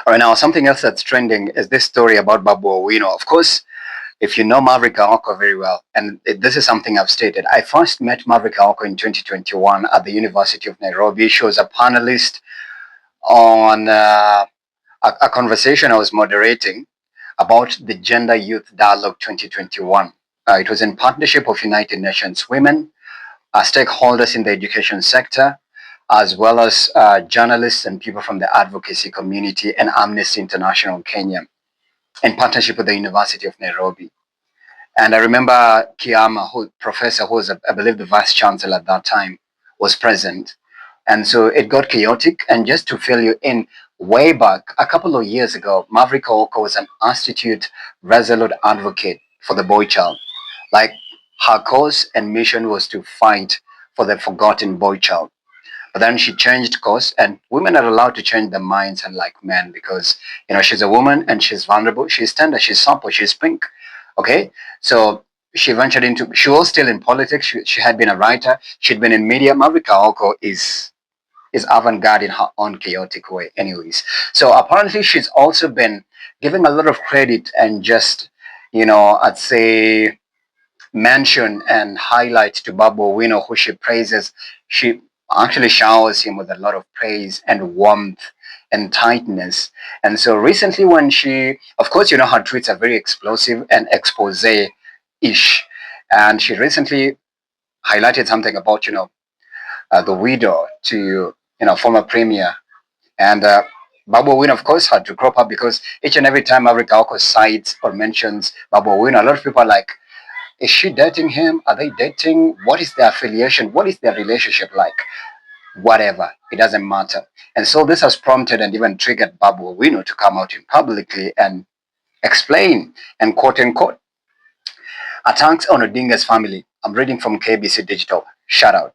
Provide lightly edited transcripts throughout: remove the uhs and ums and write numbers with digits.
All right, now something else that's trending is this story about Babu Owino. Of course, if you know Maverick Aokos very well, and this is something I've stated, I first met Maverick Aokos in 2021 at the University of Nairobi. She was a panelist on a conversation I was moderating about the Gender Youth Dialogue 2021. It was in partnership of United Nations Women, stakeholders in the education sector, as well as journalists and people from the advocacy community and Amnesty International Kenya, in partnership with the University of Nairobi. And I remember Kiama, professor who was, I believe, the vice chancellor at that time, was present. And so it got chaotic. And just to fill you in, way back, a couple of years ago, Maverick Aokos was an astute, resolute advocate for the boy child. Like, her cause and mission was to fight for the forgotten boy child. But then she changed course, and women are allowed to change their minds, unlike men, because she's a woman and she's vulnerable, she's tender, she's supple, she's pink. Okay, so she ventured into. She was still in politics. She had been a writer. She'd been in media. Maverick Aokos is avant-garde in her own chaotic way. Anyways, so apparently she's also been giving a lot of credit and just I'd say mention and highlight to Babu Owino, who she praises. She actually showers him with a lot of praise and warmth and tightness. And so recently when she, of course, her tweets are very explosive and expose-ish. And she recently highlighted something about, the widow to, former premier. And Babu Owino, of course, had to crop up because each and every time Maverick Aokos cites or mentions Babu Owino, a lot of people are like, is she dating him? Are they dating? What is their affiliation? What is their relationship like? Whatever, it doesn't matter. And so this has prompted and even triggered Babu Owino to come out in publicly and explain and quote unquote attacks on Odingas family. I'm reading from KBC Digital. Shout out.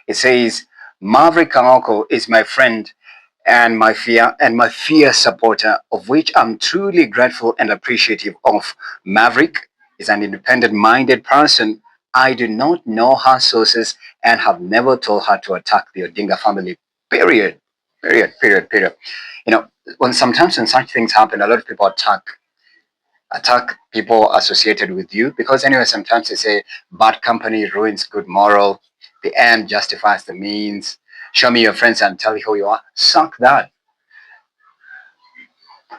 It says, Maverick Aokos is my friend and my fierce supporter, of which I'm truly grateful and appreciative of. Maverick is an independent-minded person. I do not know her sources and have never told her to attack the Odinga family. Period. Period. Period. Period. When sometimes when such things happen, a lot of people attack people associated with you because anyway, sometimes they say bad company ruins good moral. The end justifies the means. Show me your friends and tell you who you are. Suck that.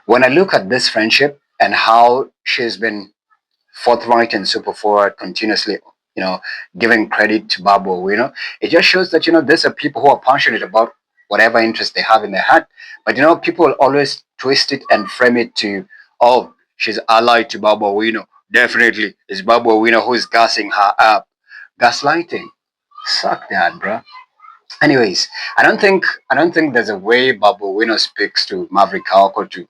When I look at this friendship and how she's been forthright and super forward continuously, giving credit to Babu Owino, it just shows that, these are people who are passionate about whatever interest they have in their heart. But, people always twist it and frame it to, oh, she's allied to Babu Owino. Definitely, it's Babu Owino who is gassing her up. Gaslighting. Suck that, bro. Anyways, I don't think there's a way Babu Owino speaks to Maverick Aokos to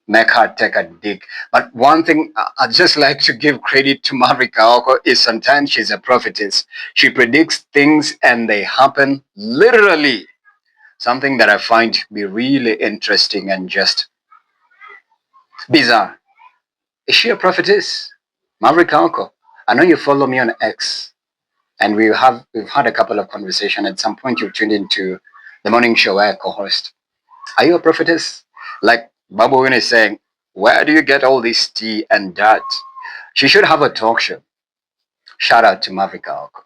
make her take a dig. But one thing I'd just like to give credit to Maverick Aokos is sometimes she's a prophetess. She predicts things and they happen literally. Something that I find to be really interesting and just bizarre. Is she a prophetess? Maverick Aokos, I know you follow me on X. And we've had a couple of conversations. At some point, you tuned into the morning show where I co-host. Are you a prophetess? Like Babu Owino is saying, where do you get all this tea and that? She should have a talk show. Shout out to Maverick Aokos.